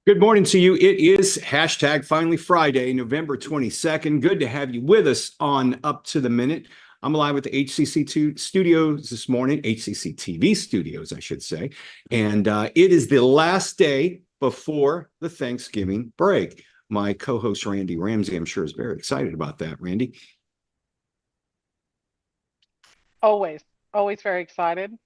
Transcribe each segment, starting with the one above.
Good morning to you. It is hashtag finally Friday, November 22nd. Good to have you with us on Up to the Minute. I'm live at the HCC studios this morning, HCCTV studios, I should say. And it is the last day before the Thanksgiving break. My co-host, Randy Ramsey, I'm sure is very excited about that. Randy? Always very excited.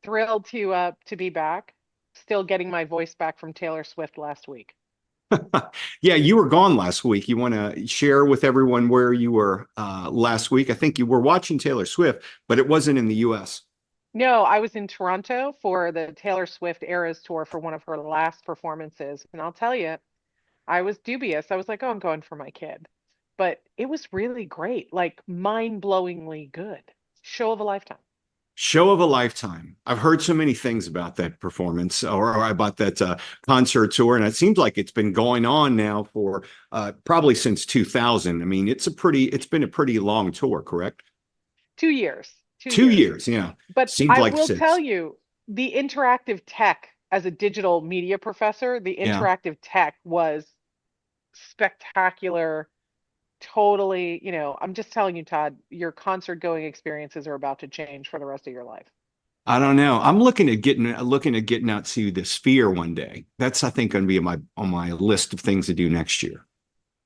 Thrilled to be back. Still getting my voice back from Taylor Swift last week. Yeah, you were gone last week. You want to share with everyone where you were last week? I think you were watching Taylor Swift, but it wasn't in the US. No, I was in Toronto for the Taylor Swift Eras tour for one of her last performances. And I'll tell you, I was dubious. I was like, oh, I'm going for my kid. But it was really great, like mind-blowingly good. Show of a lifetime. Show of a lifetime. I've heard so many things about that performance or about that concert tour, and it seems like it's been going on now for probably since 2000. I mean, it's been a pretty long tour, correct? 2 years. Two Two years. years, yeah. But Seemed I like will tell six. you, the interactive tech as a digital media professor, the Yeah. interactive tech was spectacular. Totally, I'm just telling you, Todd, your concert going experiences are about to change for the rest of your life. I don't know. I'm looking at getting out to the Sphere one day. That's I think going to be on my list of things to do next year.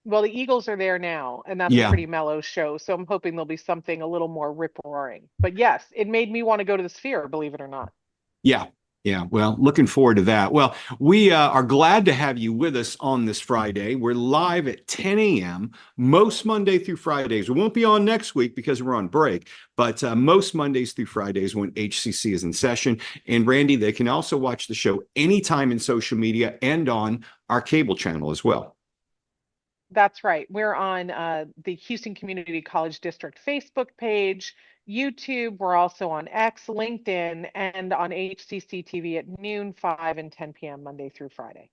Well, the Eagles are there now, and that's a Yeah. pretty mellow show, so I'm hoping there'll be something a little more rip-roaring. But yes, it made me want to go to the Sphere, believe it or not. Yeah. Yeah. Well, looking forward to that. Well, we are glad to have you with us on this Friday. We're live at 10 a.m. most Monday through Fridays. We won't be on next week because we're on break, but most Mondays through Fridays when HCC is in session. And Randy, they can also watch the show anytime in social media and on our cable channel as well. That's right. We're on the Houston Community College District Facebook page, YouTube. We're also on X, LinkedIn, and on HCC TV at noon, 5 and 10 p.m. Monday through Friday.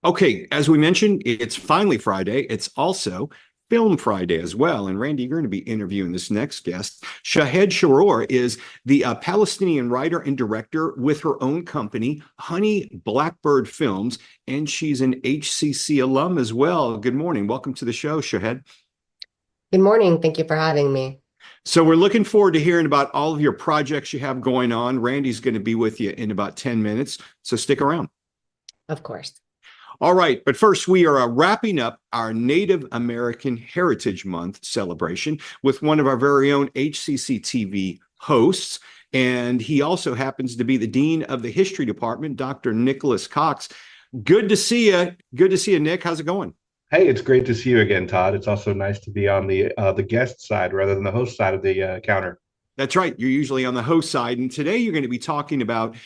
Okay, as we mentioned, it's finally Friday. It's also Film Friday as well. And Randy, you're going to be interviewing this next guest. Shahroor is the Palestinian writer and director with her own company, Honey Blackbird Films, and she's an HCC alum as well. Good morning. Welcome to the show, Shahd. Good morning. Thank you for having me. So we're looking forward to hearing about all of your projects you have going on. Randy's going to be with you in about 10 minutes, so stick around. Of course. All right, but first we are wrapping up our Native American Heritage Month celebration with one of our very own HCC TV hosts, and he also happens to be the Dean of the History Department, Dr. Nicholas Cox. Good to see you. Good to see you, Nick. How's it going? Hey, it's great to see you again, Todd. It's also nice to be on the guest side rather than the host side of the counter. That's right. You're usually on the host side, and today you're going to be talking about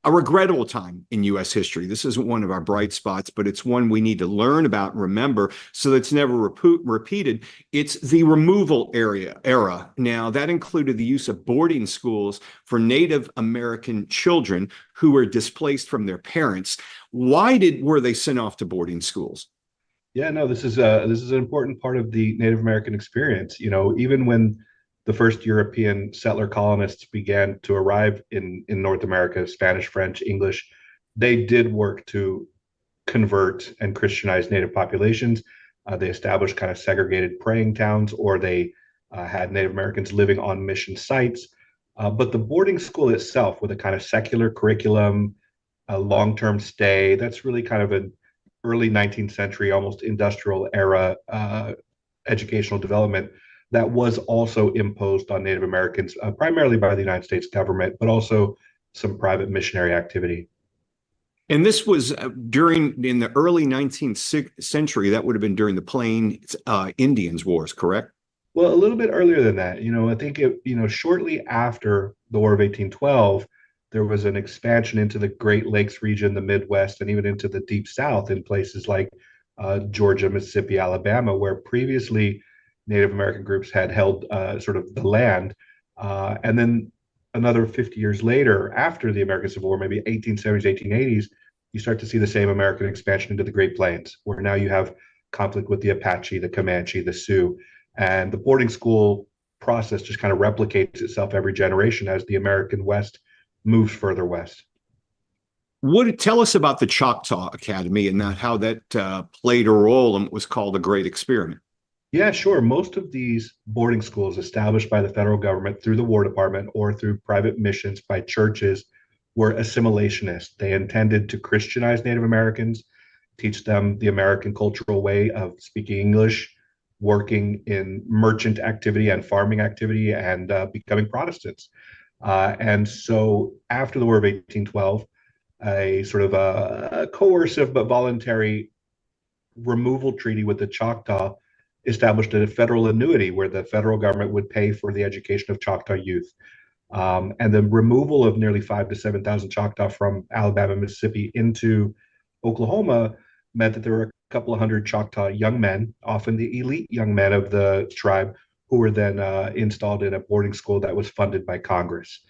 a regrettable time in U.S. history. This isn't one of our bright spots, but it's one we need to learn about and remember so that it's never repeated. It's the removal era. Now, that included the use of boarding schools for Native American children who were displaced from their parents. Why were they sent off to boarding schools? Yeah, no, this is an important part of the Native American experience. Even when the first European settler colonists began to arrive in North America, Spanish, French, English, they did work to convert and Christianize Native populations. They established kind of segregated praying towns, or they had Native Americans living on mission sites. But the boarding school itself, with a kind of secular curriculum, a long-term stay, that's really kind of an early 19th century, almost industrial era educational development that was also imposed on Native Americans, primarily by the United States government, but also some private missionary activity. And this was in the early 19th century. That would have been during the Plains Indians Wars, correct? Well, a little bit earlier than that. I think shortly after the War of 1812, there was an expansion into the Great Lakes region, the Midwest, and even into the Deep South in places like Georgia, Mississippi, Alabama, where previously Native American groups had held sort of the land. And then another 50 years later, after the American Civil War, maybe 1870s, 1880s, you start to see the same American expansion into the Great Plains, where now you have conflict with the Apache, the Comanche, the Sioux. And the boarding school process just kind of replicates itself every generation as the American West moves further west. Tell us about the Choctaw Academy and how that played a role and was called a great experiment. Yeah, sure. Most of these boarding schools established by the federal government through the War Department or through private missions by churches were assimilationist. They intended to Christianize Native Americans, teach them the American cultural way of speaking English, working in merchant activity and farming activity, and becoming Protestants. And so after the War of 1812, a sort of a coercive but voluntary removal treaty with the Choctaw established a federal annuity where the federal government would pay for the education of Choctaw youth. And the removal of nearly 5,000 to 7,000 Choctaw from Alabama, Mississippi into Oklahoma meant that there were a couple of hundred Choctaw young men, often the elite young men of the tribe, who were then installed in a boarding school that was funded by Congress.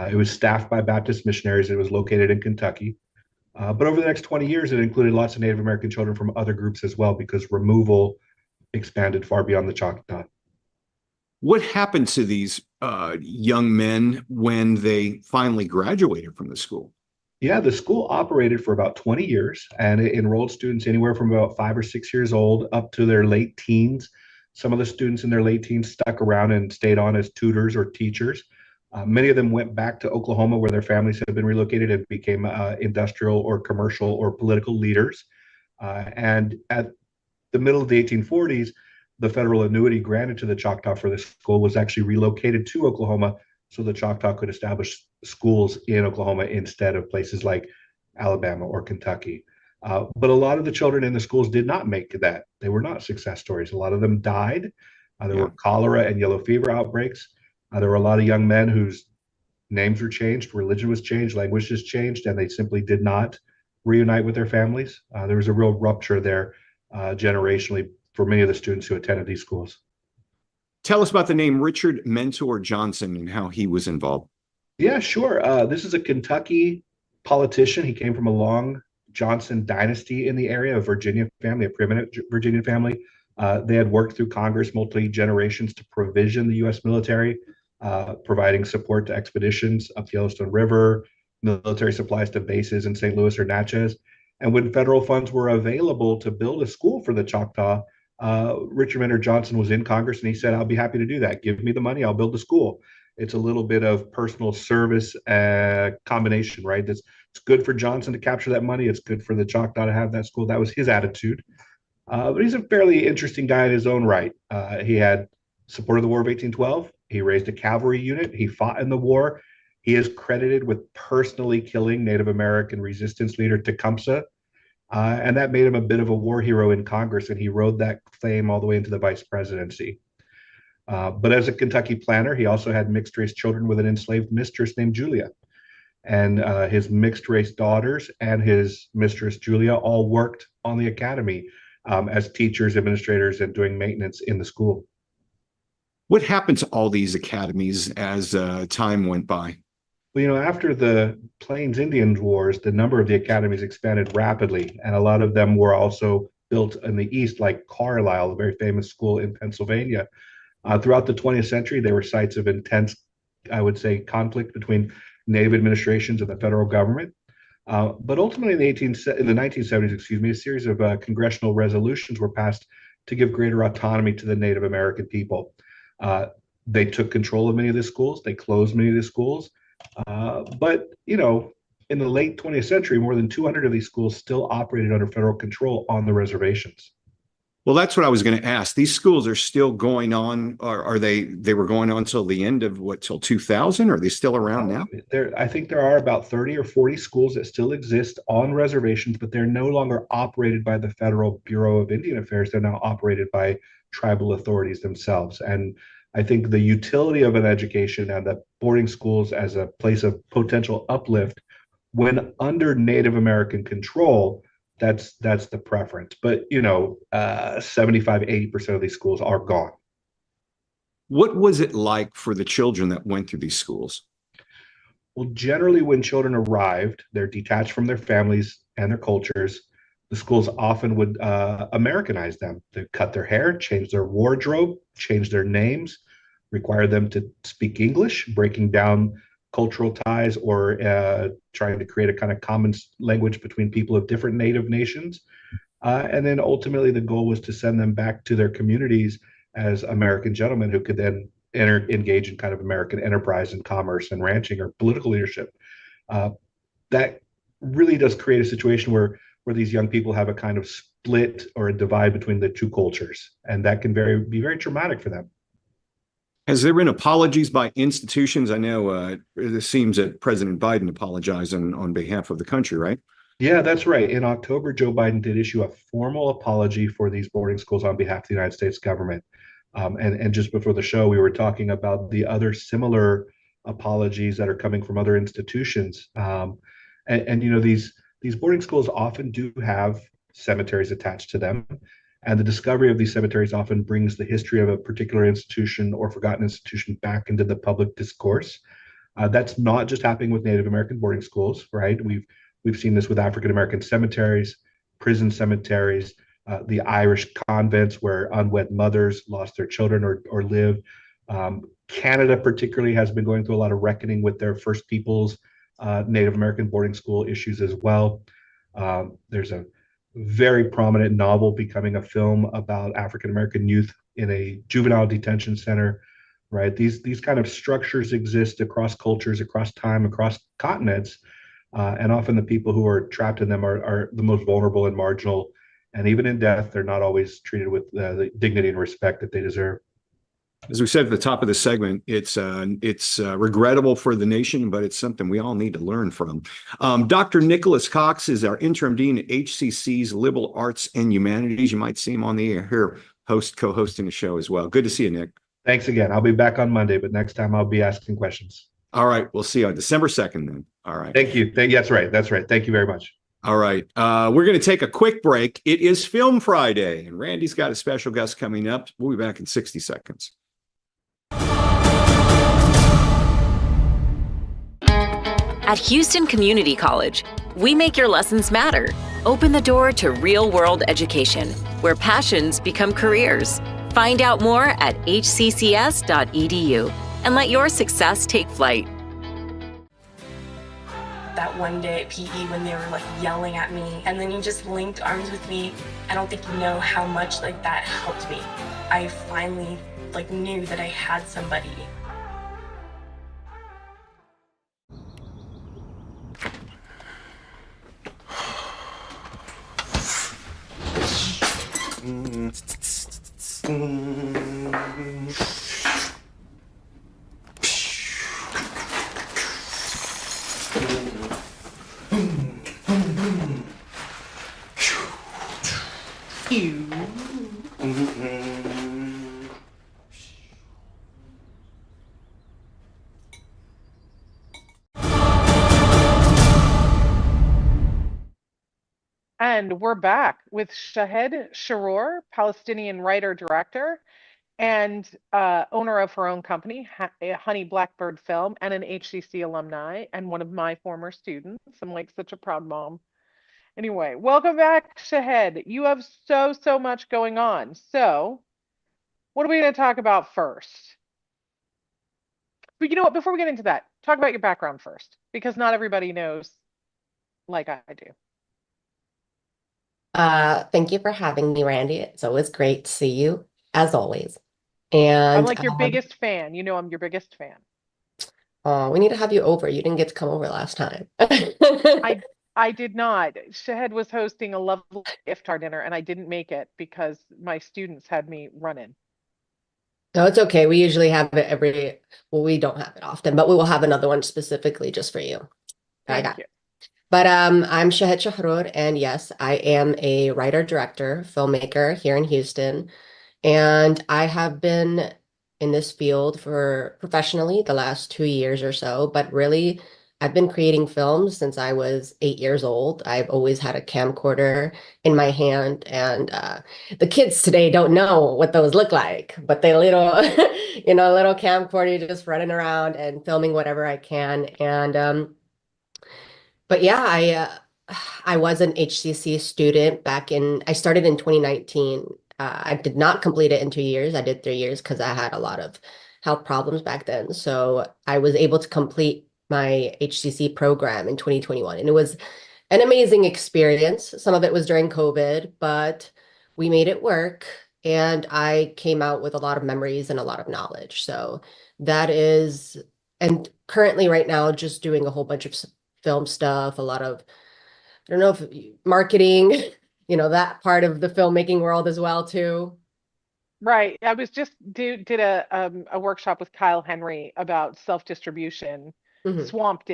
It was staffed by Baptist missionaries. It was located in Kentucky. But over the next 20 years, it included lots of Native American children from other groups as well, because removal expanded far beyond the Choctaw. What happened to these young men when they finally graduated from the school? Yeah, the school operated for about 20 years, and it enrolled students anywhere from about 5 or 6 years old up to their late teens. Some of the students in their late teens stuck around and stayed on as tutors or teachers. Many of them went back to Oklahoma, where their families had been relocated, and became industrial or commercial or political leaders. And at the middle of the 1840s, the federal annuity granted to the Choctaw for the school was actually relocated to Oklahoma, so the Choctaw could establish schools in Oklahoma instead of places like Alabama or Kentucky. But a lot of the children in the schools did not make that. They were not success stories. A lot of them died. There were cholera and yellow fever outbreaks. There were a lot of young men whose names were changed, religion was changed, language was changed, and they simply did not reunite with their families. There was a real rupture there generationally for many of the students who attended these schools. Tell us about the name Richard Mentor Johnson and how he was involved. Yeah, sure. This is a Kentucky politician. He came from a long Johnson dynasty in the area, a Virginia family, a preeminent Virginia family. They had worked through Congress multi-generations to provision the U.S. military, providing support to expeditions up the Yellowstone River, military supplies to bases in St. Louis or Natchez. And when federal funds were available to build a school for the Choctaw, Richard Mentor Johnson was in Congress, and he said, "I'll be happy to do that. Give me the money, I'll build the school." It's a little bit of personal service combination, right? It's good for Johnson to capture that money. It's good for the Choctaw to have that school. That was his attitude. But he's a fairly interesting guy in his own right. He had supported the War of 1812. He raised a cavalry unit. He fought in the war. He is credited with personally killing Native American resistance leader Tecumseh. And that made him a bit of a war hero in Congress, and he rode that fame all the way into the vice presidency. But as a Kentucky planter, he also had mixed race children with an enslaved mistress named Julia. And his mixed race daughters and his mistress Julia all worked on the academy as teachers, administrators, and doing maintenance in the school. What happened to all these academies as time went by? Well, after the Plains Indians Wars, the number of the academies expanded rapidly, and a lot of them were also built in the East, like Carlisle, a very famous school in Pennsylvania. Throughout the 20th century, they were sites of intense, I would say, conflict between Native administrations and the federal government. But ultimately, in the 1970s, a series of congressional resolutions were passed to give greater autonomy to the Native American people. They took control of many of the schools. They closed many of the schools. But in the late 20th century, more than 200 of these schools still operated under federal control on the reservations. Well, that's what I was going to ask. These schools are still going on, or are they were going on until the end of till 2000? Are they still around now? I think there are about 30 or 40 schools that still exist on reservations, but they're no longer operated by the Federal Bureau of Indian Affairs. They're now operated by tribal authorities themselves. And I think the utility of an education and the boarding schools as a place of potential uplift when under Native American control, that's the preference. But 75-80% of these schools are gone. What was it like for the children that went through these schools? Well, generally when children arrived, they're detached from their families and their cultures. The schools often would Americanize them. They cut their hair, change their wardrobe, change their names, require them to speak English, breaking down cultural ties or trying to create a kind of common language between people of different native nations. And then ultimately, the goal was to send them back to their communities as American gentlemen who could then engage in kind of American enterprise and commerce and ranching or political leadership. That really does create a situation where these young people have a kind of split or a divide between the two cultures, and that can be very traumatic for them. Has there been apologies by institutions? I know it seems that President Biden apologized on behalf of the country, right? Yeah, that's right. In October, Joe Biden did issue a formal apology for these boarding schools on behalf of the United States government. And just before the show, we were talking about the other similar apologies that are coming from other institutions. And you know, these boarding schools often do have cemeteries attached to them. And the discovery of these cemeteries often brings the history of a particular institution or forgotten institution back into the public discourse. That's not just happening with Native American boarding schools, right? We've seen this with African American cemeteries, prison cemeteries, the Irish convents where unwed mothers lost their children or live. Canada particularly has been going through a lot of reckoning with their First Peoples Native American boarding school issues as well. There's a very prominent novel becoming a film about African American youth in a juvenile detention center, right? These kind of structures exist across cultures, across time, across continents. And often the people who are trapped in them are the most vulnerable and marginal. And even in death, they're not always treated with the dignity and respect that they deserve. As we said at the top of the segment, it's regrettable for the nation, but it's something we all need to learn from. Dr. Nicholas Cox is our interim dean at HCC's Liberal Arts and Humanities. You might see him on the air here, co-hosting the show as well. Good to see you, Nick. Thanks again. I'll be back on Monday, but next time I'll be asking questions. All right. We'll see you on December 2nd then. All right. Thank you. That's right. That's right. Thank you very much. All right. We're going to take a quick break. It is Film Friday, and Randy's got a special guest coming up. We'll be back in 60 seconds. At Houston Community College, we make your lessons matter. Open the door to real-world education, where passions become careers. Find out more at hccs.edu and let your success take flight. That one day at PE when they were like yelling at me and then you just linked arms with me. I don't think you know how much like that helped me. I finally like knew that I had somebody. And we're back with Shahroor, Palestinian writer-director and owner of her own company, Honey Blackbird Film, and an HCC alumni, and one of my former students. I'm like such a proud mom. Anyway, welcome back, Shahd. You have so much going on. So what are we going to talk about first? But you know what, before we get into that, talk about your background first, because not everybody knows like I do. Thank you for having me, Randy. It's always great to see you, as always. And I'm like your biggest fan. You know, I'm your biggest fan. We need to have you over. You didn't get to come over last time. I did not. Shahd was hosting a lovely iftar dinner, and I didn't make it because my students had me running. No, it's okay. We usually have it well, we don't have it often, but we will have another one specifically just for you. Thank you. But I'm Shahd Shahroor, and yes, I am a writer, director, filmmaker here in Houston. And I have been in this field for professionally the last 2 years or so, but really I've been creating films since I was 8 years old. I've always had a camcorder in my hand, and the kids today don't know what those look like, but they little, little camcorder just running around and filming whatever I can. And but yeah, I was an HCC student I started in 2019. I did not complete it in 2 years. I did 3 years because I had a lot of health problems back then. So I was able to complete my HCC program in 2021. And it was an amazing experience. Some of it was during COVID, but we made it work. And I came out with a lot of memories and a lot of knowledge. So that is, and currently right now, just doing a whole bunch of film stuff, a lot of, I don't know if marketing, that part of the filmmaking world as well too. Right. I was just did a workshop with Kyle Henry about self-distribution. Mhm. Swamp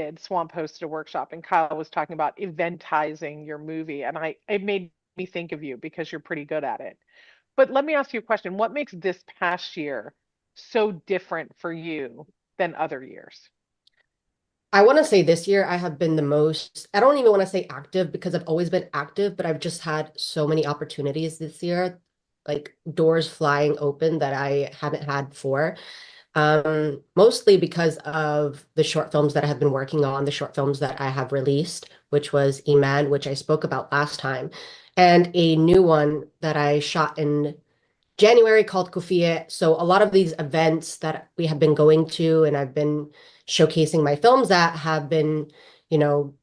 hosted a workshop, and Kyle was talking about eventizing your movie, and it made me think of you because you're pretty good at it. But let me ask you a question. What makes this past year so different for you than other years? I want to say this year I have been the most, I don't even want to say active because I've always been active, but I've just had so many opportunities this year, like doors flying open that I haven't had before. Mostly because of the short films that I have been working on, the short films that I have released, which was Iman, which I spoke about last time, and a new one that I shot in January called Kufiya. So a lot of these events that we have been going to and I've been showcasing my films at have been,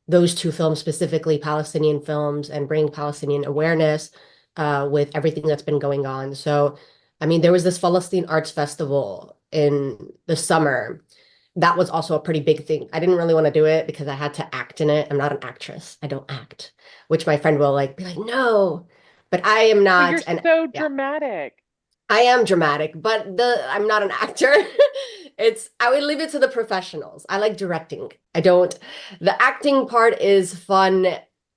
those two films specifically, Palestinian films, and bringing Palestinian awareness with everything that's been going on. So, I mean, there was this Palestine Arts Festival in the summer. That was also a pretty big thing. I didn't really want to do it because I had to act in it. I'm not an actress. I don't act, which my friend will like be like, no, but I am But not. you're And so yeah. dramatic. I am dramatic, but I'm not an actor. I would leave it to the professionals. I like directing. I don't, the acting part is fun,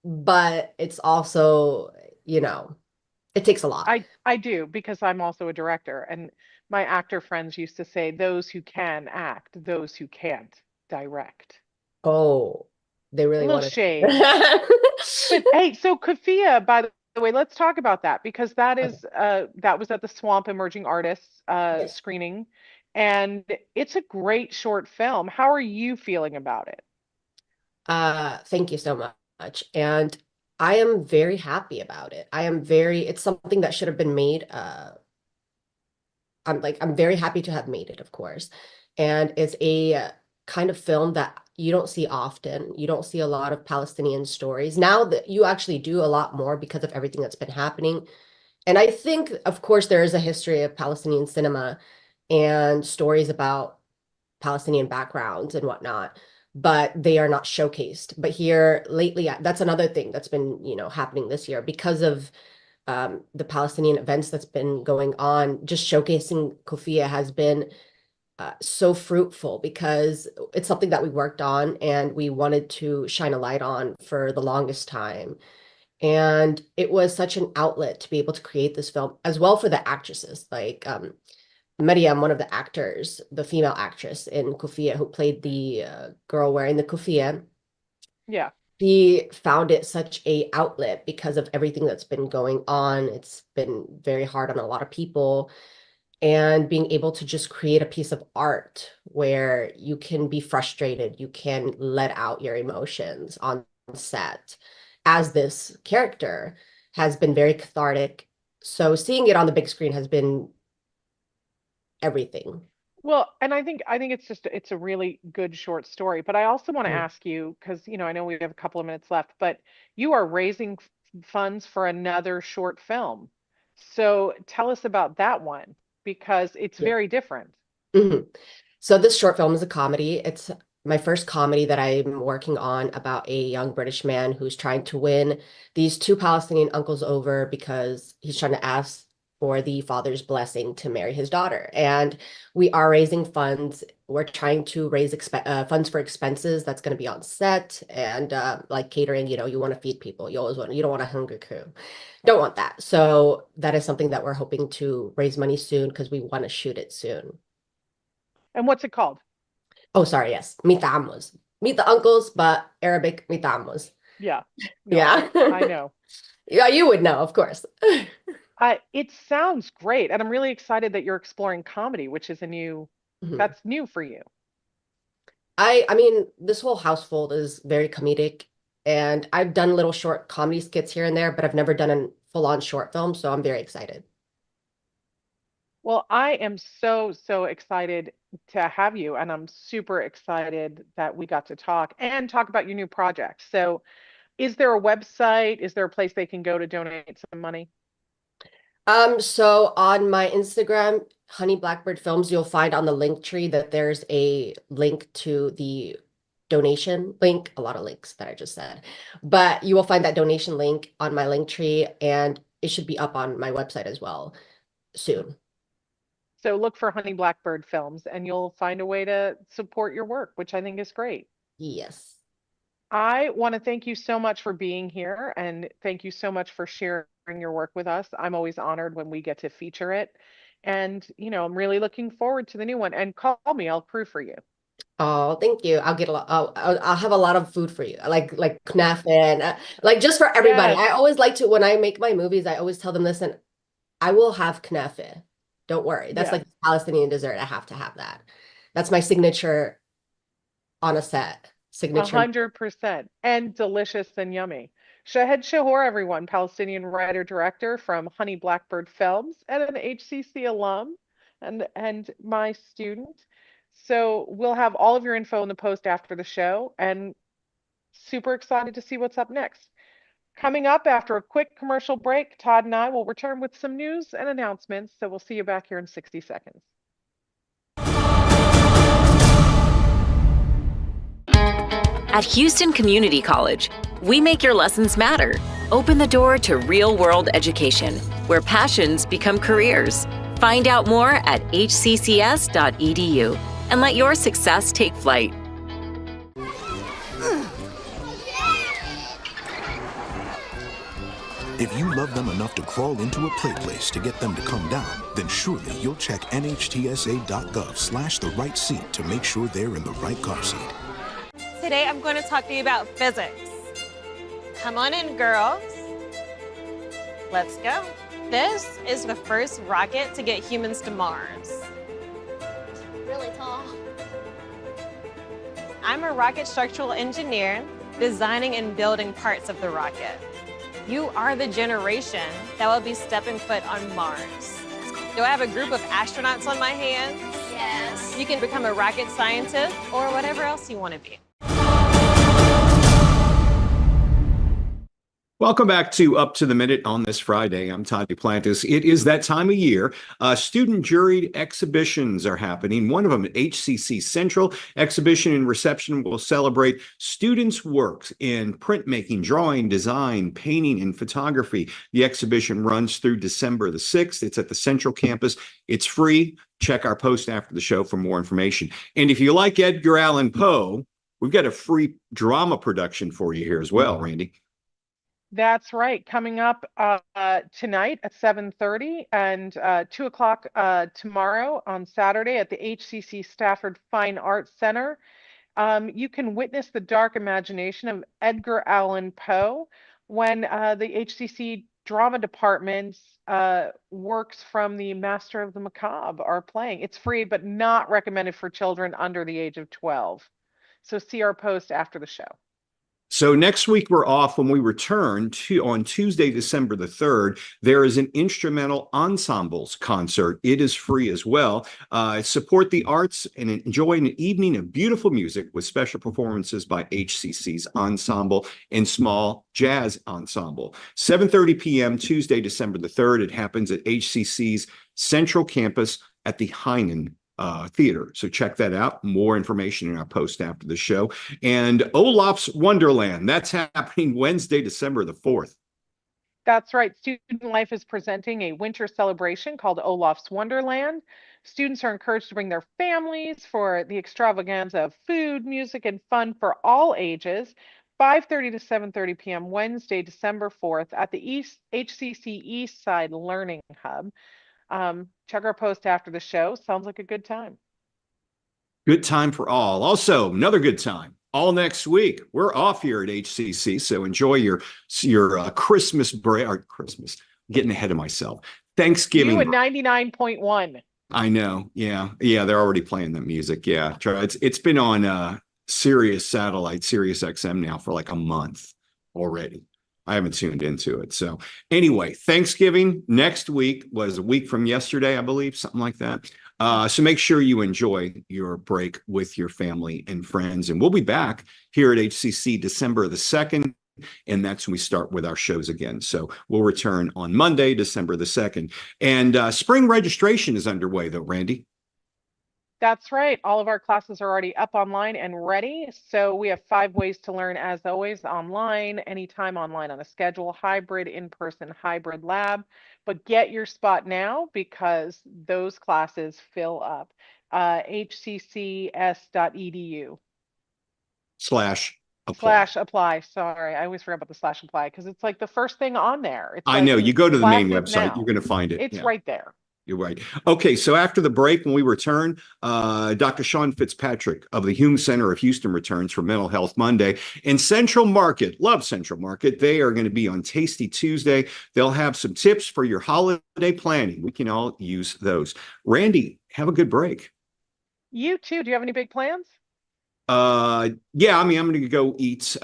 but it's also, it takes a lot. I do because I'm also a director, and my actor friends used to say, those who can act, those who can't direct. Oh, they A really little wanted shade. But to. hey, so Kufiya, by the way, let's talk about that because Okay. that was at the Swamp Emerging Artists Yes. screening, and it's a great short film. How are you feeling about it? Thank you so much. And I am very happy about it. It's something that should have been made. I'm very happy to have made it, of course. And it's a kind of film that you don't see often. You don't see a lot of Palestinian stories. Now that you actually do a lot more because of everything that's been happening. And I think, of course, there is a history of Palestinian cinema and stories about Palestinian backgrounds and whatnot, but they are not showcased. But here lately, that's another thing that's been, happening this year because of the Palestinian events that's been going on. Just showcasing Kufiya has been so fruitful because it's something that we worked on and we wanted to shine a light on for the longest time. And it was such an outlet to be able to create this film as well for the actresses. Like Maryam, one of the actors, the female actress in Kufiya who played the girl wearing the kufiya, Yeah. she found it such a outlet because of everything that's been going on. It's been very hard on a lot of people. And being able to just create a piece of art where you can be frustrated, you can let out your emotions on set as this character has been very cathartic. So seeing it on the big screen has been everything. Well, and I think it's a really good short story. But I also want to Mm. ask you because I know we have a couple of minutes left, but you are raising funds for another short film. So tell us about that one because it's Yeah. very different. Mhm. So this short film is a comedy. It's my first comedy that I'm working on about a young British man who's trying to win these two Palestinian uncles over because he's trying to ask for the father's blessing to marry his daughter. And we are raising funds. We're trying to raise funds for expenses that's going to be on set and like catering. You want to feed people. You don't want a hungry crew. Don't want that. So that is something that we're hoping to raise money soon because we want to shoot it soon. And what's it called? Oh, sorry, yes. Meet the Amos. Meet the uncles, but Arabic meet the Amos. Yeah. No, Yeah. I know. Yeah, you would know, of course. It sounds great, and I'm really excited that you're exploring comedy, which is Mhm. that's new for you. I mean, this whole household is very comedic, and I've done little short comedy skits here and there, but I've never done a full-on short film, so I'm very excited. Well, I am so, so excited to have you, and I'm super excited that we got to talk and talk about your new project. So, is there a website? Is there a place they can go to donate some money? So on my Instagram, Honey Blackbird Films, you'll find on the link tree that there's a link to the donation link, a lot of links that I just said, but you will find that donation link on my link tree, and it should be up on my website as well soon. So look for Honey Blackbird Films and you'll find a way to support your work, which I think is great. Yes. I want to thank you so much for being here and thank you so much for sharing your work with us. I'm always honored when we get to feature it. And, I'm really looking forward to the new one. And call me, I'll crew for you. Oh, thank you. I'll get a lot. I'll have a lot of food for you, like knafe and like just for everybody. Yes. I always like to when I make my movies. I always tell them, listen, I will have knafe. Don't worry. That's Yes. like Palestinian dessert. I have to have that. That's my signature on a set. Signature. 100% and delicious and yummy. Shahd Shahroor, everyone, Palestinian writer director from Honey Blackbird Films and an HCC alum and my student. So we'll have all of your info in the post after the show and super excited to see what's up next. Coming up after a quick commercial break, Todd and I will return with some news and announcements. So we'll see you back here in 60 seconds. At Houston Community College, we make your lessons matter. Open the door to real-world education, where passions become careers. Find out more at hccs.edu and let your success take flight. If you love them enough to crawl into a play place to get them to come down, then surely you'll check nhtsa.gov/the right seat to make sure they're in the right car seat. Today I'm going to talk to you about physics. Come on in, girls. Let's go. This is the first rocket to get humans to Mars. Really tall. I'm a rocket structural engineer, designing and building parts of the rocket. You are the generation that will be stepping foot on Mars. Do I have a group of astronauts on my hands? Yes. You can become a rocket scientist or whatever else you want to be. Welcome back to Up to the Minute on this Friday. I'm Todd Duplantis. It is that time of year. Student juried exhibitions are happening. One of them at HCC Central. Exhibition and reception will celebrate students' works in printmaking, drawing, design, painting, and photography. The exhibition runs through December the 6th. It's at the Central Campus. It's free. Check our post after the show for more information. And if you like Edgar Allan Poe, we've got a free drama production for you here as well, Randy. That's right. Coming up tonight at 7:30 and 2 o'clock tomorrow on Saturday at the HCC Stafford Fine Arts Center. You can witness the dark imagination of Edgar Allan Poe when the HCC Drama Department's works from the Master of the Macabre are playing. It's free, but not recommended for children under the age of 12. So see our post after the show. So next week we're off. When we return on Tuesday, December the 3rd, there is an instrumental ensembles concert. It is free as well. Support the arts and enjoy an evening of beautiful music with special performances by HCC's ensemble and small jazz ensemble. 7:30 p.m. Tuesday, December the 3rd. It happens at HCC's Central Campus at the Heinen Theater. So check that out. More information in our post after the show. And Olaf's Wonderland, that's happening Wednesday, December the 4th. That's right. Student Life is presenting a winter celebration called Olaf's Wonderland. Students are encouraged to bring their families for the extravaganza of food, music, and fun for all ages. 5:30 to 7:30 p.m. Wednesday, December 4th at the HCC East Side Learning Hub. Check our post after the show. Sounds like a good time. Good time for all. Also, another good time. All next week, we're off here at HCC, so enjoy your Christmas break. Or Christmas, getting ahead of myself. Thanksgiving. You at 99.1. I know. Yeah, they're already playing the music. Yeah, it's been on Sirius Satellite, Sirius XM now for like a month already. I haven't tuned into it. So anyway, Thanksgiving next week was a week from yesterday, I believe, something like that. So make sure you enjoy your break with your family and friends. And we'll be back here at HCC December the 2nd. And that's when we start with our shows again. So we'll return on Monday, December the 2nd. And spring registration is underway, though, Randy. That's right. All of our classes are already up online and ready. So we have 5 ways to learn, as always, online, anytime online on a schedule, hybrid, in-person, hybrid lab. But get your spot now because those classes fill up. hccs.edu. /apply. Sorry, I always forget about the /apply because it's like the first thing on there. It's I like, know. You go to the main classes website, now. you're going to find it. It's Yeah. right there. You're right. Okay, so after the break, when we return, Dr. Sean Fitzpatrick of the Hume Center of Houston returns for Mental Health Monday. And Central Market, love Central Market, they are going to be on Tasty Tuesday. They'll have some tips for your holiday planning. We can all use those. Randy, have a good break. You too. Do you have any big plans? Yeah, I mean, I'm going to go eat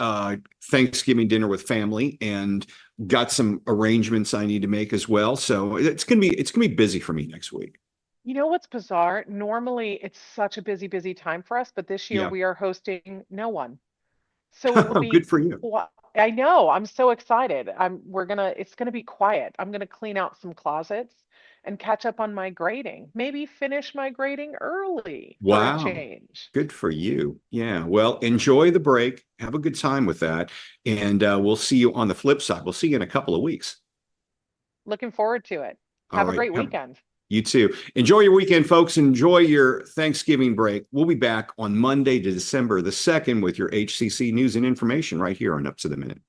Thanksgiving dinner with family and got some arrangements I need to make as well. So it's going to be busy for me next week. You know what's bizarre? Normally it's such a busy time for us, but this year Yeah. we are hosting no one. So it'll be Good for you. I know. I'm so excited. It's gonna be quiet. I'm gonna clean out some closets and catch up on my grading. Maybe finish my grading early for a Wow. change. Good for you. Yeah. Well, enjoy the break. Have a good time with that. And we'll see you on the flip side. We'll see you in a couple of weeks. Looking forward to it. All Have a right. great weekend. You too. Enjoy your weekend, folks. Enjoy your Thanksgiving break. We'll be back on Monday, December the 2nd with your HCC news and information right here on Up to the Minute.